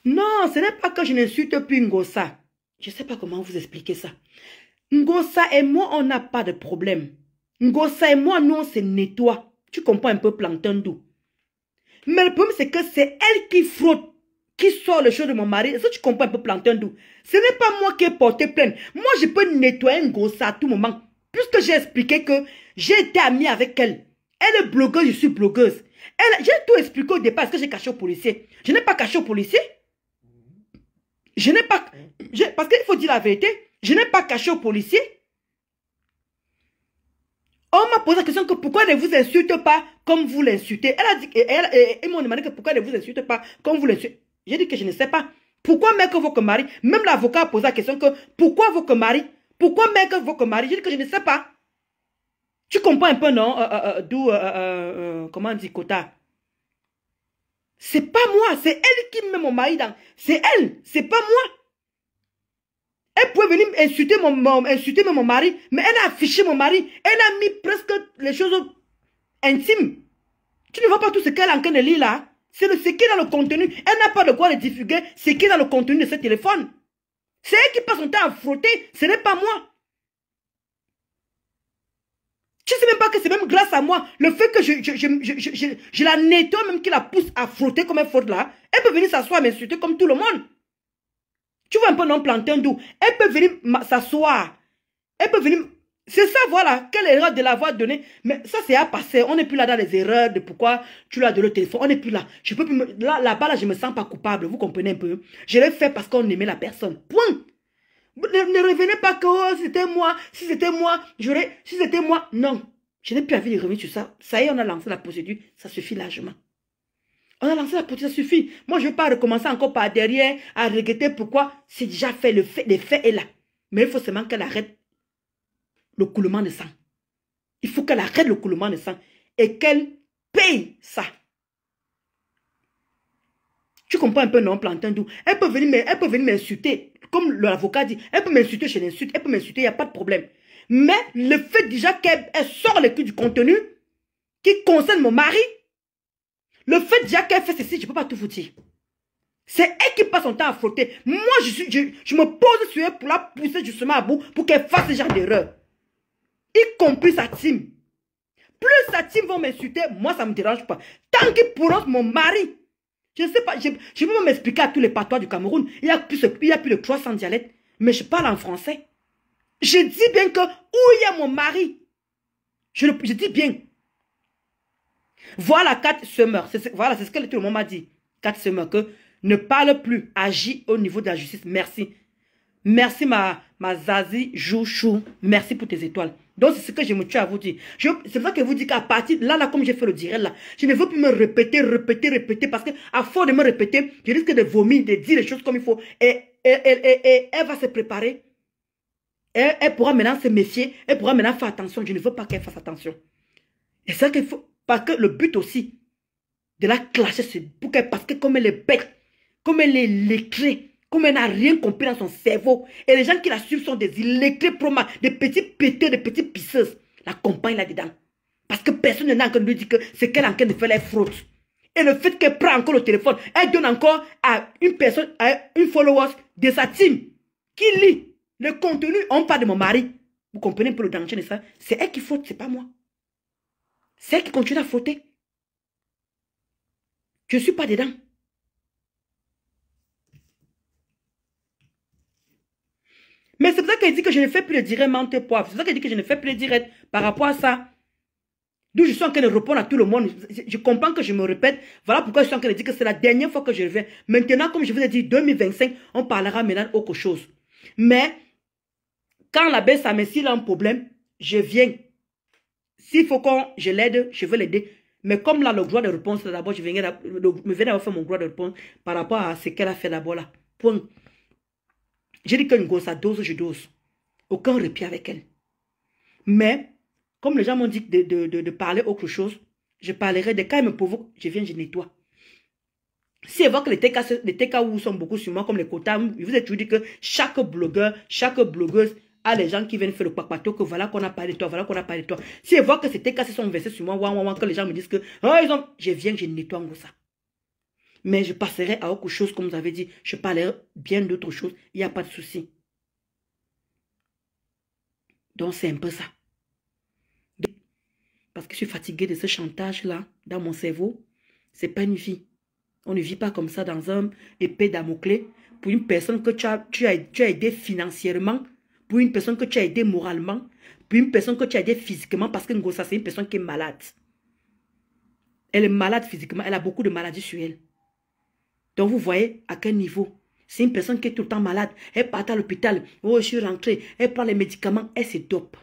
Non, ce n'est pas que je n'insulte plus Ngossa. Je ne sais pas comment vous expliquer ça. Ngossa et moi, on n'a pas de problème. Ngossa et moi, nous, on se nettoie. Tu comprends un peu Plankton Doux. Mais le problème, c'est que c'est elle qui frotte, qui sort les choses de mon mari. Est-ce que tu comprends un peu Plankton Doux? Ce n'est pas moi qui ai porté plainte. Moi, je peux nettoyer Ngossa à tout moment. Puisque j'ai expliqué que j'ai été amie avec elle. Elle est blogueuse, je suis blogueuse. J'ai tout expliqué au départ, ce que j'ai caché au policier. Je n'ai pas caché au policier. Je n'ai pas... Parce qu'il faut dire la vérité. Je n'ai pas caché au policier. On m'a posé la question que pourquoi ne vous insulte pas comme vous l'insultez. Elle a dit, ils m'ont demandé que pourquoi ne vous insulte pas comme vous l'insultez. J'ai dit que je ne sais pas. Pourquoi mec votre mari, même l'avocat a posé la question que pourquoi votre mari, pourquoi mec votre mari, j'ai dit que je ne sais pas. Tu comprends un peu, non? D'où, comment on dit, quota. C'est pas moi, c'est elle qui met mon mari dans. C'est elle, c'est pas moi. Elle pouvait venir insulter mon mari, mais elle a affiché mon mari. Elle a mis presque les choses intimes. Tu ne vois pas tout ce qu'elle est en train de lire là? C'est ce qui est dans le contenu. Elle n'a pas de quoi le divulguer, ce qui est dans le contenu de ce téléphone. C'est elle qui passe son temps à frotter, ce n'est pas moi. Tu ne sais même pas que c'est même grâce à moi, le fait que je la nettoie, même qui la pousse à frotter comme elle frotte là, elle peut venir s'asseoir et m'insulter comme tout le monde. Tu vois un peu non plantain d'où? Elle peut venir s'asseoir. Elle peut venir... C'est ça, voilà. Quelle erreur de l'avoir donné. Mais ça, c'est à passer. On n'est plus là dans les erreurs de pourquoi tu l'as donné le téléphone. On n'est plus là. Je peux plus me... Là-bas, là, je me sens pas coupable. Vous comprenez un peu? Je l'ai fait parce qu'on aimait la personne. Point. Ne revenez pas que oh, c'était moi. Si c'était moi, j'aurais... Si c'était moi, non. Je n'ai plus envie de revenir sur ça. Ça y est, on a lancé la procédure. Ça suffit largement. On a lancé la procédure, ça suffit. Moi, je ne veux pas recommencer encore par derrière à regretter pourquoi c'est déjà fait. Les faits est là. Mais il faut seulement qu'elle arrête le coulement de sang. Il faut qu'elle arrête le coulement de sang et qu'elle paye ça. Tu comprends un peu, non, Plantain Doux? Elle peut venir m'insulter. Comme l'avocat dit, elle peut m'insulter chez l'insulte, elle peut m'insulter, il n'y a pas de problème. Mais le fait déjà qu'elle sort le cul du contenu qui concerne mon mari, le fait déjà qu'elle fait ceci, je ne peux pas tout vous dire. C'est elle qui passe son temps à frotter. Moi, je me pose sur elle pour la pousser justement à bout pour qu'elle fasse ce genre d'erreur. Y compris sa team. Plus sa team vont m'insulter, moi, ça ne me dérange pas. Tant qu'ils prononcent mon mari, je ne sais pas, je ne peux pas m'expliquer à tous les patois du Cameroun. Il y a plus de 300 dialectes, mais je parle en français. Je dis bien que où il y a mon mari, je dis bien. Voilà Kat Summer. Voilà, c'est ce que tout le monde m'a dit. Kat Summer, que ne parle plus, agis au niveau de la justice. Merci. Merci ma Zazie Jouchou. Merci pour tes étoiles. Donc c'est ce que je me tue à vous dire. C'est pour ça que je vous dis qu'à partir de là, comme j'ai fait le direct là, je ne veux plus me répéter. Parce qu'à force de me répéter, je risque de vomir, de dire les choses comme il faut. Et elle va se préparer. Elle pourra maintenant se méfier. Elle pourra maintenant faire attention. Je ne veux pas qu'elle fasse attention. Et c'est ça qu'il faut. Parce que le but aussi de la clasher, c'est pour qu'elle, parce que comme elle est bête, comme elle est illettrée, comme elle n'a rien compris dans son cerveau, et les gens qui la suivent sont des illettrés promas, des petits pétés, des petites pisseuses, l'accompagnent là-dedans. Parce que personne n'a encore lui dit que c'est qu'elle est en train de faire les fraudes. Et le fait qu'elle prend encore le téléphone, elle donne encore à une personne, à une follower de sa team, qui lit le contenu, on parle de mon mari. Vous comprenez un peu le danger de ça? C'est elle qui faute, c'est pas moi. C'est elle qui continue à frotter. Je ne suis pas dedans. Mais c'est pour ça qu'elle dit que je ne fais plus le direct menthe poivre. C'est pour ça qu'elle dit que je ne fais plus le direct par rapport à ça. D'où je suis en train de répondre à tout le monde. Je comprends que je me répète. Voilà pourquoi je suis en train de dire que c'est la dernière fois que je reviens. Maintenant, comme je vous ai dit, 2025, on parlera maintenant autre chose. Mais, quand la belle Samé, s'il a un problème, je viens. S'il faut que je l'aide, je veux l'aider. Mais comme là, le droit de réponse, d'abord, je viens d'avoir fait mon droit de réponse par rapport à ce qu'elle a fait d'abord là. Point. J'ai dit qu'une gosse, ça dose, je dose. Aucun répit avec elle. Mais, comme les gens m'ont dit de parler autre chose, je parlerai des cas, ils me provoquent, je viens, je nettoie. Si elle voit que les TKO sont beaucoup sur moi, comme les quotas, je vous ai toujours dit que chaque blogueur, chaque blogueuse a les gens qui viennent faire le papato, que voilà qu'on a parlé de toi, voilà qu'on a parlé de toi. Si elle voit que ces TKC sont versés sur moi, que les gens me disent que, oh, je viens, je nettoie ça. Mais je passerai à autre chose, comme vous avez dit. Je parlerai bien d'autres choses. Il n'y a pas de souci. Donc, c'est un peu ça. Parce que je suis fatiguée de ce chantage-là dans mon cerveau. C'est pas une vie. On ne vit pas comme ça dans un épée Damoclès. Pour une personne que tu as aidé financièrement, pour une personne que tu as aidé moralement, pour une personne que tu as aidé physiquement, parce que Ngosa, c'est une personne qui est malade. Elle est malade physiquement, elle a beaucoup de maladies sur elle. Donc vous voyez à quel niveau. C'est une personne qui est tout le temps malade. Elle part à l'hôpital. Oh, je suis rentrée. Elle prend les médicaments. Elle se dope.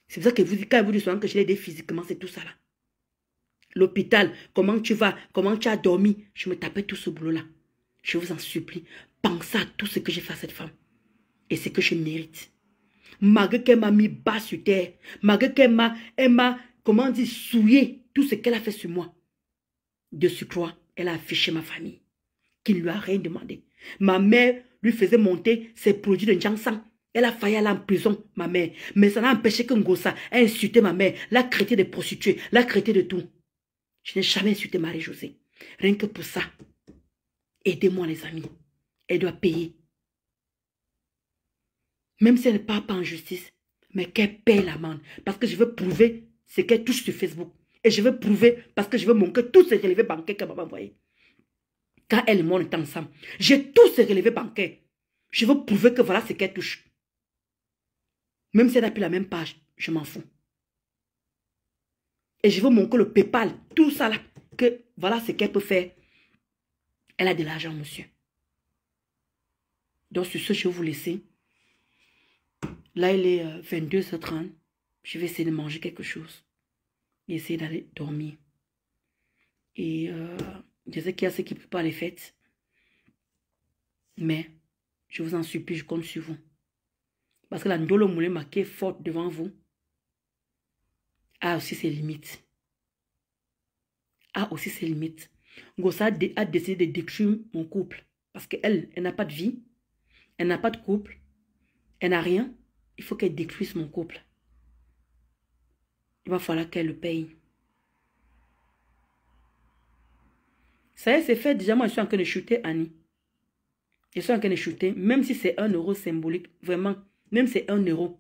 C'est pour ça que quand vous dites souvent que je l'ai aidé physiquement, c'est tout ça là. L'hôpital, comment tu vas, comment tu as dormi. Je me tapais tout ce boulot-là. Je vous en supplie, pensez à tout ce que j'ai fait à cette femme. Et ce que je mérite. Malgré qu'elle m'a mis bas sur terre, malgré qu'elle m'a, comment dire, souillé tout ce qu'elle a fait sur moi. De surcroît, elle a affiché ma famille, qui ne lui a rien demandé. Ma mère lui faisait monter ses produits de Njangsang. Elle a failli aller en prison, ma mère. Mais ça n'a empêché que Ngosa a insulté ma mère, l'a traité de prostituée, l'a traité de tout. Je n'ai jamais insulté Marie-Josée. Rien que pour ça. Aidez-moi les amis. Elle doit payer. Même si elle ne part pas en justice, mais qu'elle paye l'amende. Parce que je veux prouver ce qu'elle touche sur Facebook. Et je veux prouver parce que je veux montrer tous ces relevés bancaires qu'elle m'a envoyés. Quand elle et moi on est ensemble, j'ai tous ces relevés bancaires. Je veux prouver que voilà ce qu'elle touche. Même si elle n'a plus la même page, je m'en fous. Et je veux montrer le PayPal, tout ça là, que voilà ce qu'elle peut faire. Elle a de l'argent, monsieur. Donc sur ce, je vais vous laisser. Là, il est 22h30. Je vais essayer de manger quelque chose. Et essayer d'aller dormir. Et je sais qu'il y a ceux qui ne peuvent pas les fêtes. Mais, je vous en supplie, je compte sur vous. Parce que la Ndolo Moulema qui est forte devant vous a aussi ses limites. A aussi ses limites. Ngosa a décidé de détruire mon couple. Parce qu'elle, elle n'a pas de vie. Elle n'a pas de couple. Elle n'a rien. Il faut qu'elle détruise mon couple. Il va falloir qu'elle le paye. Ça y est, c'est fait. Déjà, moi, je suis en train de shooter Annie. Je suis en train de shooter. Même si c'est 1 euro symbolique. Vraiment. Même si c'est 1 euro.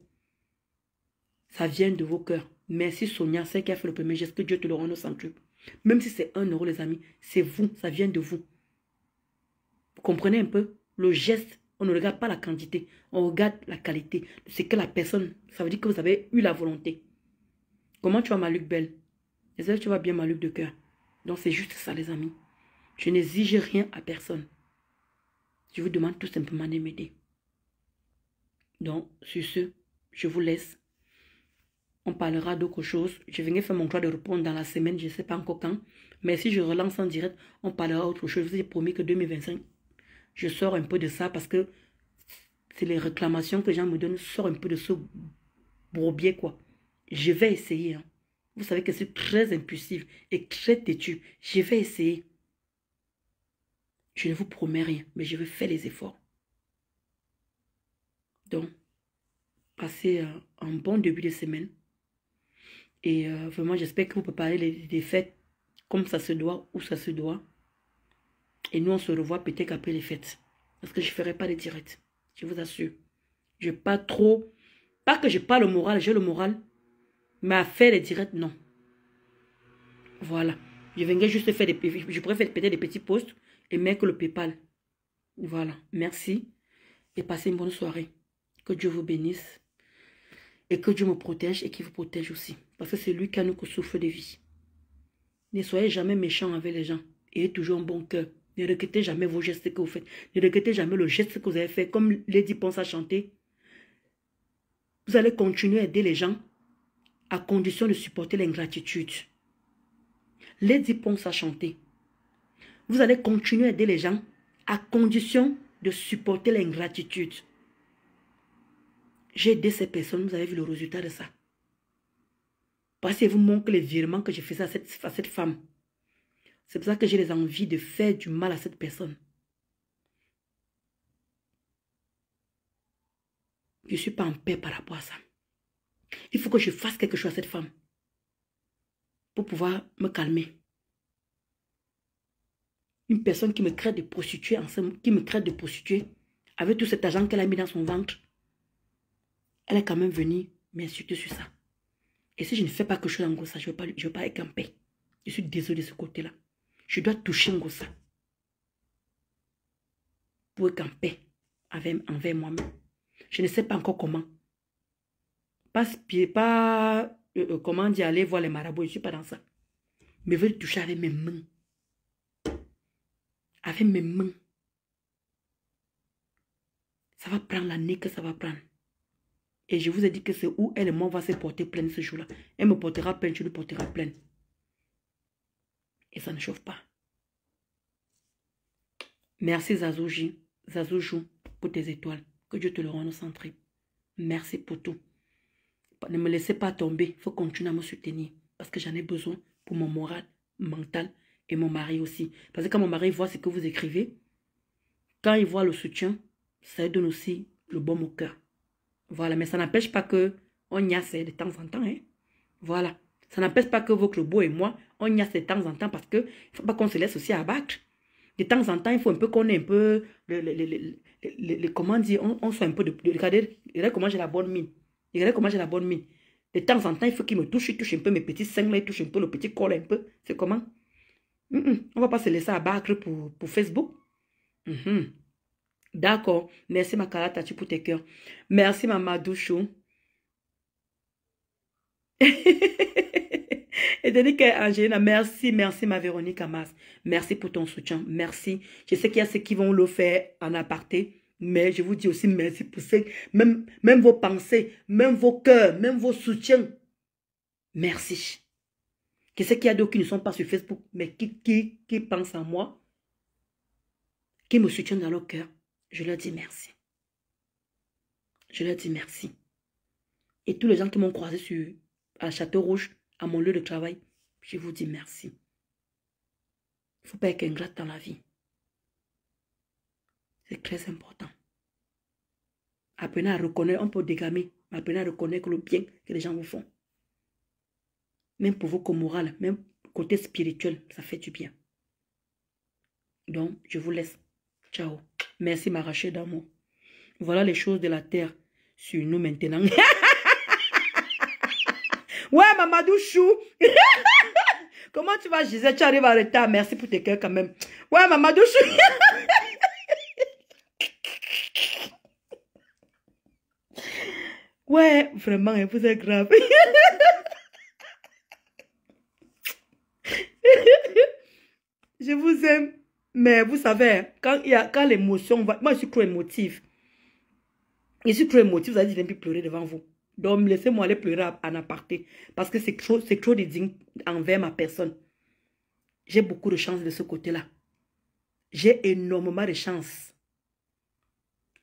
Ça vient de vos cœurs. Merci Sonia. C'est qui a fait le premier geste. Que Dieu te le rende au centuple. Même si c'est 1 euro, les amis. C'est vous. Ça vient de vous. Vous comprenez un peu? Le geste, on ne regarde pas la quantité. On regarde la qualité. C'est que la personne. Ça veut dire que vous avez eu la volonté. Comment tu vas, Maluc Belle? J'espère que tu vas bien, Maluc de cœur. Donc c'est juste ça, les amis. Je n'exige rien à personne. Je vous demande tout simplement de m'aider. Donc, sur ce, je vous laisse. On parlera d'autre chose. Je viens faire mon droit de répondre dans la semaine, je ne sais pas encore quand. Mais si je relance en direct, on parlera autre chose. Je vous ai promis que 2025, je sors un peu de ça parce que c'est les réclamations que les gens me donnent. Je sors un peu de ce bourbier, quoi. Je vais essayer. Hein. Vous savez que c'est très impulsif et très têtu. Je vais essayer. Je ne vous promets rien, mais je vais faire les efforts. Donc, passez un bon début de semaine. Et vraiment, j'espère que vous préparez des fêtes comme ça se doit, où ça se doit. Et nous, on se revoit peut-être après les fêtes. Parce que je ne ferai pas de direct. Je vous assure. Je n'ai pas trop... Pas que je n'ai pas le moral, j'ai le moral. Mais à faire les directs, non. Voilà. Je viendrai juste faire des... Je pourrais faire peut-être des petits posts et mettre le PayPal. Voilà. Merci. Et passez une bonne soirée. Que Dieu vous bénisse. Et que Dieu me protège et qu'il vous protège aussi. Parce que c'est lui qui a nous souffle de vie. Ne soyez jamais méchants avec les gens. Ayez toujours un bon cœur. Ne regrettez jamais vos gestes que vous faites. Ne regrettez jamais le geste que vous avez fait. Comme Lady Ponce a chanté. Vous allez continuer à aider les gens à condition de supporter l'ingratitude. Lady Ponce a chanté. Vous allez continuer à aider les gens à condition de supporter l'ingratitude. J'ai aidé ces personnes, vous avez vu le résultat de ça. Parce que vous montrez les virements que j'ai fait à cette femme. C'est pour ça que j'ai les envies de faire du mal à cette personne. Je ne suis pas en paix par rapport à ça. Il faut que je fasse quelque chose à cette femme. Pour pouvoir me calmer. Une personne qui me crée de prostituées ensemble, qui me crée de prostituées, avec tout cet argent qu'elle a mis dans son ventre, elle est quand même venue m'insulter sur ça. Et si je ne fais pas quelque chose en Ngossa, je ne veux pas être en paix. Je suis désolé de ce côté-là. Je dois toucher Ngossa pour être en paix envers moi-même. Je ne sais pas encore comment. Comment dire, aller voir les marabouts, je ne suis pas dans ça. Mais je veux le toucher avec mes mains. Avec mes mains. Ça va prendre l'année que ça va prendre. Et je vous ai dit que c'est où elle et moi on va se porter plainte ce jour-là. Elle me portera plainte, je lui porterai plainte. Et ça ne chauffe pas. Merci Zazoujou, pour tes étoiles. Que Dieu te le rende centré. Merci pour tout. Ne me laissez pas tomber. Il faut continuer à me soutenir. Parce que j'en ai besoin pour mon moral, mental et mon mari aussi. Parce que quand mon mari voit ce que vous écrivez, quand il voit le soutien, ça lui donne aussi le baume au cœur. Voilà, mais ça n'empêche pas que on niasse de temps en temps. Hein? Voilà. Ça n'empêche pas que vos Clobo et moi, on niasse de temps en temps parce qu'il ne faut pas qu'on se laisse aussi abattre. De temps en temps, il faut un peu qu'on ait un peu, comment dire, on soit un peu regardez comment j'ai la bonne mine. Regardez comment j'ai la bonne mine. De temps en temps, il faut qu'il me touche, il touche un peu mes petits seins, il touche un peu le petit col un peu. C'est comment? On ne va pas se laisser abattre pour Facebook. D'accord. Merci ma Kalatati pour tes cœurs. Merci ma Madouchou. Et Denis Angelina, merci ma Véronique Amas. Merci pour ton soutien. Merci. Je sais qu'il y a ceux qui vont le faire en aparté, mais je vous dis aussi merci pour ceux, même vos pensées, même vos cœurs, même vos soutiens. Merci. Je sais qu'il y a d'autres qui ne sont pas sur Facebook, mais qui pensent à moi, qui me soutiennent dans leur cœur. Je leur dis merci. Je leur dis merci. Et tous les gens qui m'ont croisé à Château Rouge, à mon lieu de travail, je vous dis merci. Il ne faut pas être ingrate dans la vie. C'est très important. Apprenez à reconnaître, on peut dégamer, mais apprenez à reconnaître le bien que les gens vous font. Même pour vous comme moral, même côté spirituel, ça fait du bien. Donc, je vous laisse. Ciao. Merci ma Rachel d'amour. Voilà les choses de la terre sur nous maintenant. Ouais, Mamadou Chou. Comment tu vas, Gisèle? Tu arrives en retard. Merci pour tes cœurs quand même. Ouais, Mamadou Chou. Ouais, vraiment, vous êtes grave. Je vous aime. Mais vous savez, quand l'émotion va... Moi, je suis trop émotive. Je suis trop émotive, vous allez dire, je vais pleurer devant vous. Donc, laissez-moi aller pleurer en aparté. Parce que c'est trop dédigne envers ma personne. J'ai beaucoup de chance de ce côté-là. J'ai énormément de chance.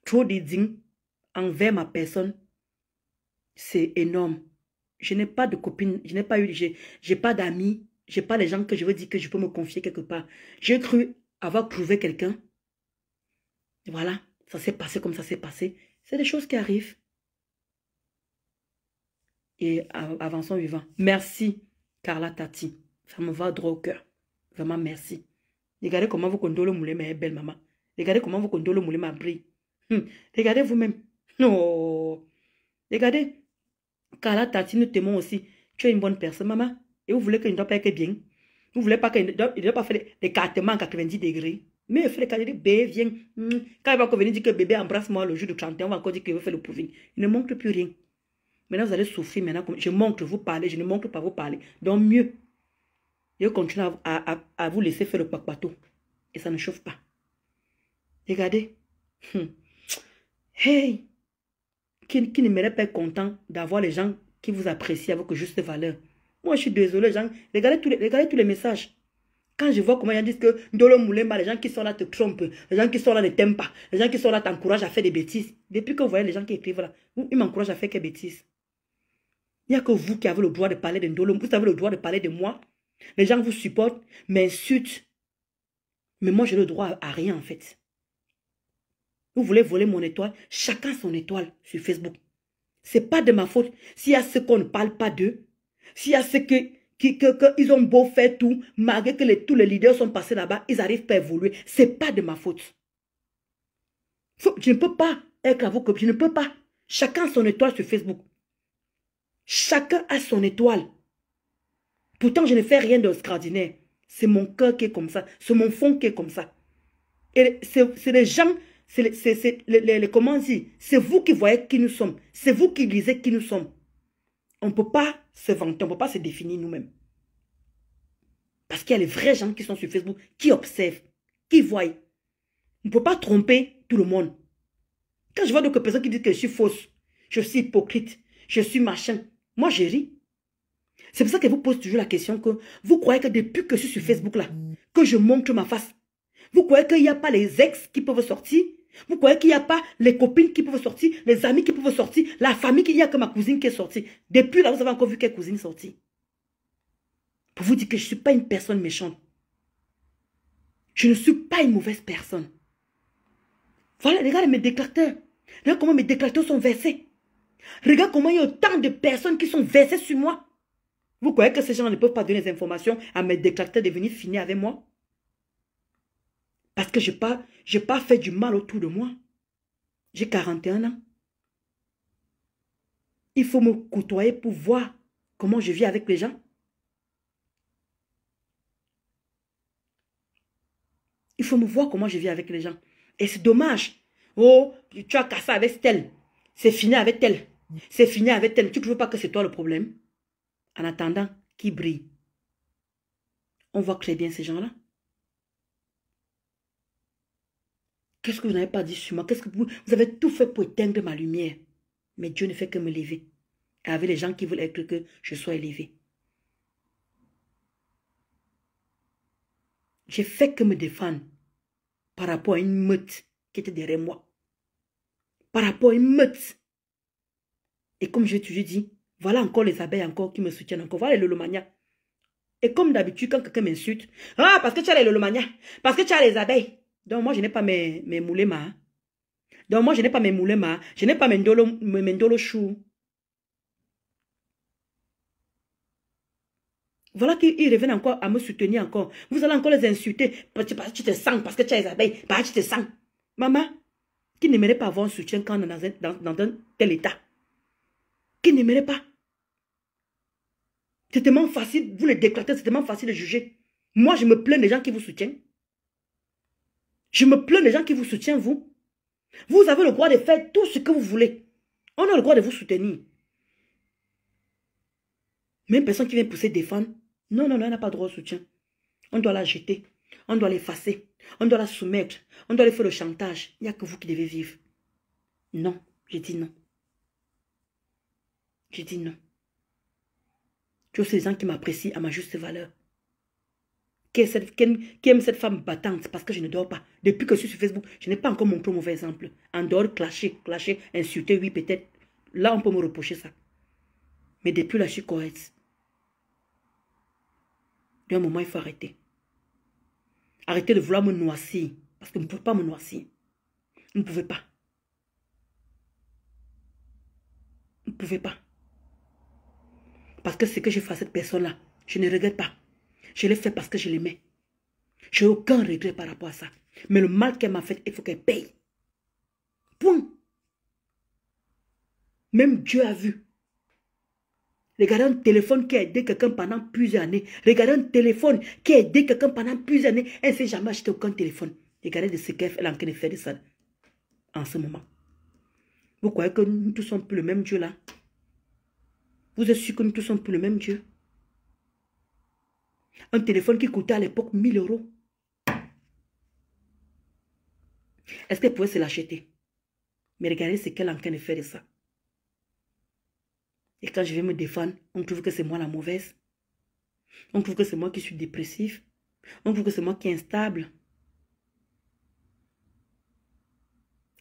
Trop dédigne envers ma personne. C'est énorme. Je n'ai pas de copine, je n'ai pas eu, j'ai pas d'amis, j'ai pas les gens que je veux dire que je peux me confier quelque part. J'ai cru avoir trouvé quelqu'un. Voilà, ça s'est passé comme ça s'est passé. C'est des choses qui arrivent. Et avançons vivant. Merci, Carla Tati. Ça me va droit au cœur. Vraiment, merci. Regardez comment vous condolez le moulin, ma belle maman. Regardez comment vous condolez le moulin, ma brille. Regardez vous-même. Oh. Regardez. Carla Tati, nous t'aimons aussi. Tu es une bonne personne, maman. Et vous voulez qu'il ne doit pas être bien. Vous voulez pas qu'il ne doit pas faire l'écartement à 90 degrés. Mais il fait l'écartement, bébé, viens. Quand il va venir dire que bébé embrasse-moi le jour du 31, on va encore dire qu'il veut faire le proving. Il ne montre plus rien. Maintenant, vous allez souffrir. Maintenant, je montre vous parler, je ne montre pas vous parler. Donc, mieux. Je continue à vous laisser faire le papato. Et ça ne chauffe pas. Regardez. Hey! Qui ne m'aurait pas être content d'avoir les gens qui vous apprécient avec juste valeur. Moi, je suis désolé, gens. Regardez tous les messages. Quand je vois comment ils disent que Ndolo Moulemba, les gens qui sont là te trompent, les gens qui sont là ne t'aiment pas, les gens qui sont là t'encouragent à faire des bêtises. Depuis que vous voyez les gens qui écrivent là, ils m'encouragent à faire des bêtises. Il n'y a que vous qui avez le droit de parler de Ndolo. Vous avez le droit de parler de moi. Les gens vous supportent, m'insultent. Mais moi, j'ai le droit à rien en fait. Vous voulez voler mon étoile? Chacun son étoile sur Facebook. C'est pas de ma faute. S'il y a ceux qu'on ne parle pas d'eux, s'il y a ceux qui ils ont beau faire tout, malgré que tous les leaders sont passés là-bas, ils n'arrivent pas à évoluer. Ce n'est pas de ma faute. Je ne peux pas être à vos copines, je ne peux pas. Chacun a son étoile sur Facebook. Chacun a son étoile. Pourtant, je ne fais rien d'extraordinaire. C'est mon cœur qui est comme ça. C'est mon fond qui est comme ça. Et c'est les gens, comment dire, c'est vous qui voyez qui nous sommes. C'est vous qui lisez qui nous sommes. On ne peut pas se vanter, on ne peut pas se définir nous-mêmes. Parce qu'il y a les vrais gens qui sont sur Facebook, qui observent, qui voient. On ne peut pas tromper tout le monde. Quand je vois d'autres personnes qui disent que je suis fausse, je suis hypocrite, je suis machin, moi je ris. C'est pour ça que vous pose toujours la question que vous croyez que depuis que je suis sur Facebook là, que je montre ma face, vous croyez qu'il n'y a pas les ex qui peuvent sortir? Vous croyez qu'il n'y a pas les copines qui peuvent sortir, les amis qui peuvent sortir, la famille, qu'il n'y a que ma cousine qui est sortie? Depuis là, vous avez encore vu quelle cousine sortie? Pour vous dire que je ne suis pas une personne méchante. Je ne suis pas une mauvaise personne. Voilà, regardez mes déclarateurs. Regarde comment mes déclarateurs sont versés. Regarde comment il y a autant de personnes qui sont versées sur moi. Vous croyez que ces gens ne peuvent pas donner des informations à mes déclarateurs de venir finir avec moi? Parce que je n'ai pas fait du mal autour de moi. J'ai 41 ans. Il faut me côtoyer pour voir comment je vis avec les gens. Il faut me voir comment je vis avec les gens. Et c'est dommage. Oh, tu as cassé avec tel. C'est fini avec tel. C'est fini avec tel. Tu ne veux pas que c'est toi le problème? En attendant, qui brille? On voit très bien ces gens-là. Qu'est-ce que vous n'avez pas dit sur moi? Qu'est-ce que vous avez tout fait pour éteindre ma lumière. Mais Dieu ne fait que me lever. Et avec les gens qui veulent être que je sois élevé. J'ai fait que me défendre par rapport à une meute qui était derrière moi. Par rapport à une meute. Et comme j'ai toujours dit, voilà encore les abeilles encore qui me soutiennent encore. Voilà les lolomanias. Et comme d'habitude, quand quelqu'un m'insulte, ah, parce que tu as les lolomanias, parce que tu as les abeilles. Donc moi, je n'ai pas mes moulema. Donc moi, je n'ai pas mes moulema. Je n'ai pas mes ndolo chou. Voilà qu'ils reviennent encore à me soutenir encore. Vous allez encore les insulter. Parce que tu te sens, parce que tu as les abeilles. Parce que tu te sens. Maman, qui n'aimerait pas avoir un soutien quand on est dans un tel état? Qui n'aimerait pas? C'est tellement facile, vous les déclarez, c'est tellement facile de juger. Moi, je me plains des gens qui vous soutiennent. Je me plains des gens qui vous soutiennent, vous. Vous avez le droit de faire tout ce que vous voulez. On a le droit de vous soutenir. Même personne qui vient pousser défendre. Non, non, non, on n'a pas droit au soutien. On doit la jeter. On doit l'effacer. On doit la soumettre. On doit lui faire le chantage. Il n'y a que vous qui devez vivre. Non, j'ai dit non. J'ai dit non. Tu as ces gens qui m'apprécient à ma juste valeur. Qui aime cette femme battante parce que je ne dors pas. Depuis que je suis sur Facebook, je n'ai pas encore montré un mauvais exemple. En dehors, clasher, insulter, oui, peut-être. Là, on peut me reprocher ça. Mais depuis là, je suis correcte. D'un moment, il faut arrêter. Arrêtez de vouloir me noircir. Parce que vous ne pouvez pas me noircir. Vous ne pouvez pas. Vous ne pouvez pas. Parce que ce que j'ai fait à cette personne-là, je ne regrette pas. Je l'ai fait parce que je l'aimais. Je n'ai aucun regret par rapport à ça. Mais le mal qu'elle m'a fait, il faut qu'elle paye. Point. Même Dieu a vu. Regardez un téléphone qui a aidé quelqu'un pendant plusieurs années. Regardez un téléphone qui a aidé quelqu'un pendant plusieurs années. Elle ne s'est jamais acheté aucun téléphone. Regardez de ce qu'elle est en train de faire de ça en ce moment. Vous croyez que nous tous sommes pour le même Dieu là? Vous êtes sûr que nous tous sommes pour le même Dieu? Un téléphone qui coûtait à l'époque 1000 euros. Est-ce qu'elle pouvait se l'acheter? Mais regardez ce qu'elle est en train de faire de ça. Et quand je vais me défendre, on trouve que c'est moi la mauvaise. On trouve que c'est moi qui suis dépressif. On trouve que c'est moi qui est instable.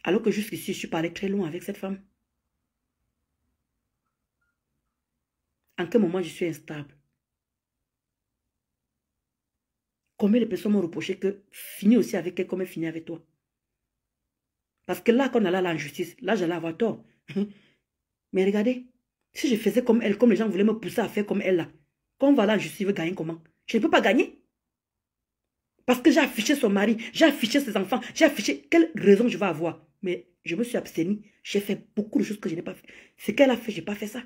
Alors que jusqu'ici, je suis parlé très loin avec cette femme. En quel moment je suis instable? Combien de personnes m'ont reproché que finis aussi avec elle comme elle finit avec toi? Parce que là, quand on allait à l'injustice, là, j'allais avoir tort. Mais regardez, si je faisais comme elle, comme les gens voulaient me pousser à faire comme elle là, Quand on va là en justice, il veut gagner comment? Je ne peux pas gagner. Parce que j'ai affiché son mari, j'ai affiché ses enfants, j'ai affiché... Quelle raison je vais avoir? Mais je me suis abstenue. J'ai fait beaucoup de choses que je n'ai pas fait. Ce qu'elle a fait, je n'ai pas fait ça.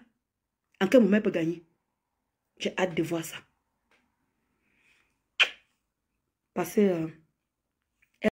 En quel moment elle peut gagner? J'ai hâte de voir ça. Passez...